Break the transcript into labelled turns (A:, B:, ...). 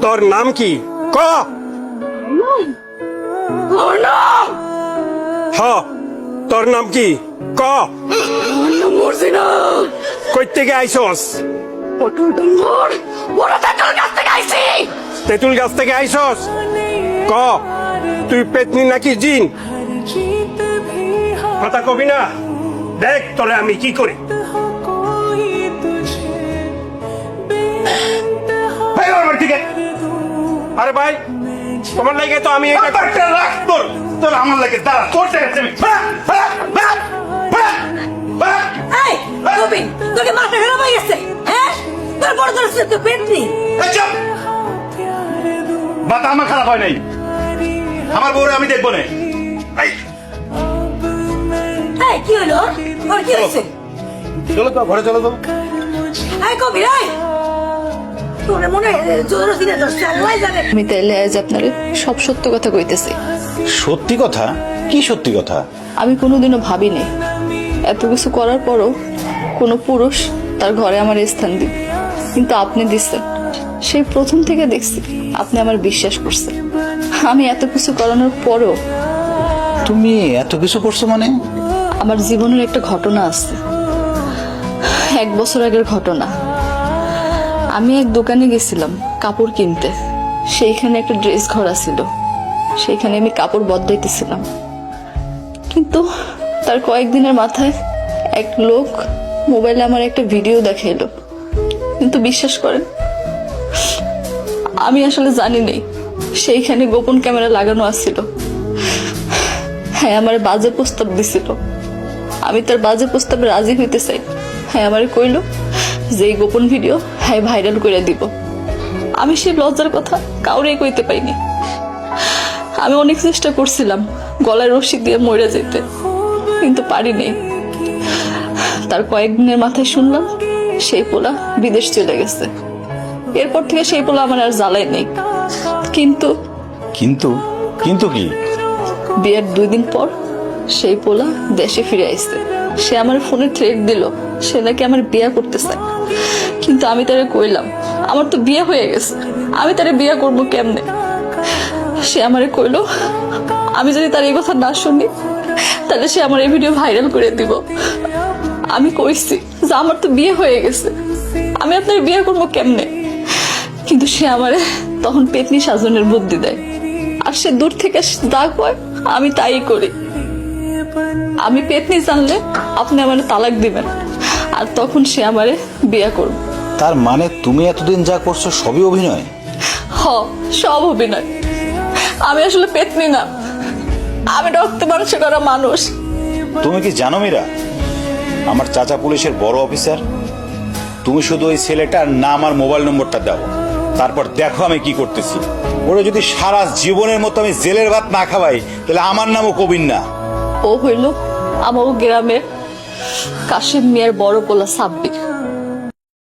A: তোর নাম কি ক? তোর নাম কি ক? কই থেকে আইসস? তেঁতুল গাছ থেকে আইসস? ক তুই পেতনি নাকি জিন? কথা কবি না? দেখ তোরে আমি কি করি। আরে ভাই তোমার লাগে তো আমি
B: রাখ তোর তোর আমার লাগে দাঁড়া তোর
C: তোকে মাথা খারাপ হয়ে গেছে। হ্যাঁ তোর বড় তোর তো পেটনি।
B: মাথা আমার খারাপ হয় নাই, আমার বউরে আমি দেখবো না।
C: কি হলো ওর কি হয়েছে?
B: চলো তো ঘরে চলো তো।
C: কবির তোর মনে জোর দিনে আল্লাহ জানে।
D: আমি তাইলে আজ আপনার সব সত্য কথা কইতেছি।
E: সত্যি কথা? কি সত্যি কথা?
D: আমি কোনোদিনও ভাবিনি এত কিছু করার পরও কোনো পুরুষ তার ঘরে আমার স্থান দিবে, কিন্তু আপনি দিচ্ছেন। সেই প্রথম থেকে দেখছি আপনি আমার বিশ্বাস করছেন। আমি এত কিছু করানোর পরও
E: তুমি এত কিছু করছো মানে?
D: আমার জীবনের একটা ঘটনা আছে, 1 বছর আগের ঘটনা। আমি এক দোকানে গেছিলাম কাপড় কিনতে, সেইখানে একটা ড্রেস ঘর ছিল, সেইখানে আমি কাপড় বদলাইতেছিলাম। কিন্তু তার কয়েকদিনের মাথায় এক লোক মোবাইলে আমার একটা ভিডিও দেখাইলো। কিন্তু বিশ্বাস করেন আমি আসলে জানি নাই সেইখানে গোপন ক্যামেরা লাগানো আছিল। হ্যাঁ আমার বাজে প্রস্তাব দিছিল, আমি তার বাজে প্রস্তাবে রাজি হইতে চাই। হ্যাঁ আমার কইলো যে এই গোপন ভিডিও হ্যাঁ ভাইরাল করে দিব। আমি সেই লজ্জার কথা কাউরে কইতে পাইনি। আমি অনেক চেষ্টা করছিলাম গলায় রশি দিয়ে মরে যেতে, কিন্তু পারিনি। তার কয়েকদিনের মাথায় শুনলাম সেই পোলা বিদেশ চলে গেছে। এরপর থেকে সেই পোলা আমার আর জ্বালাই নেই। কিন্তু
E: কিন্তু কিন্তু কি?
D: বিয়ের 2 দিন পর সেই পোলা দেশে ফিরে আসছে। সে আমার ফোনে থ্রেট দিল সে নাকি আমার বিয়ে করতে চায়। কিন্তু আমি তারে কইলাম আমার তো বিয়ে হয়ে গেছে, আমি তারে বিয়ে করবো কেমনে? সে আমারে কইলো আমি যদি তার এই কথা না শুনি তাহলে সে আমার এই ভিডিও ভাইরাল করে দিব। আমি কইছি যে আমার তো বিয়ে হয়ে গেছে, আমি আপনার বিয়ে করবো কেমনে? কিন্তু সে আমারে তখন পেতনি সাজনের বুদ্ধি দেয়, আর সে দূর থেকে যা কয় আমি তাই করি। আমি পেতনি জানলে আপনি আমার তালাক দিবেন, আর তখন সে আমারে বিয়ে করবে।
E: তার মানে তুমি এতদিন যা করছো সবই অভিনয়?
D: সব অভিনয়। আমি আসলে পেতনি না, আমি রক্ত মাংস করা মানুষ।
E: তুমি কি জানো মীরা, আমার চাচা পুলিশের বড় অফিসার। তুমি শুধু ওই ছেলেটার নাম আর মোবাইল নম্বরটা দাও, তারপর দেখো আমি কি করতেছি। ওরা যদি সারা জীবনের মতো আমি জেলের ভাত না খাওয়াই তাহলে আমার নামও কবির না।
D: ও হইল আমার গ্রামের কাশিম মিয়ার বড় পোলা সাব্বির।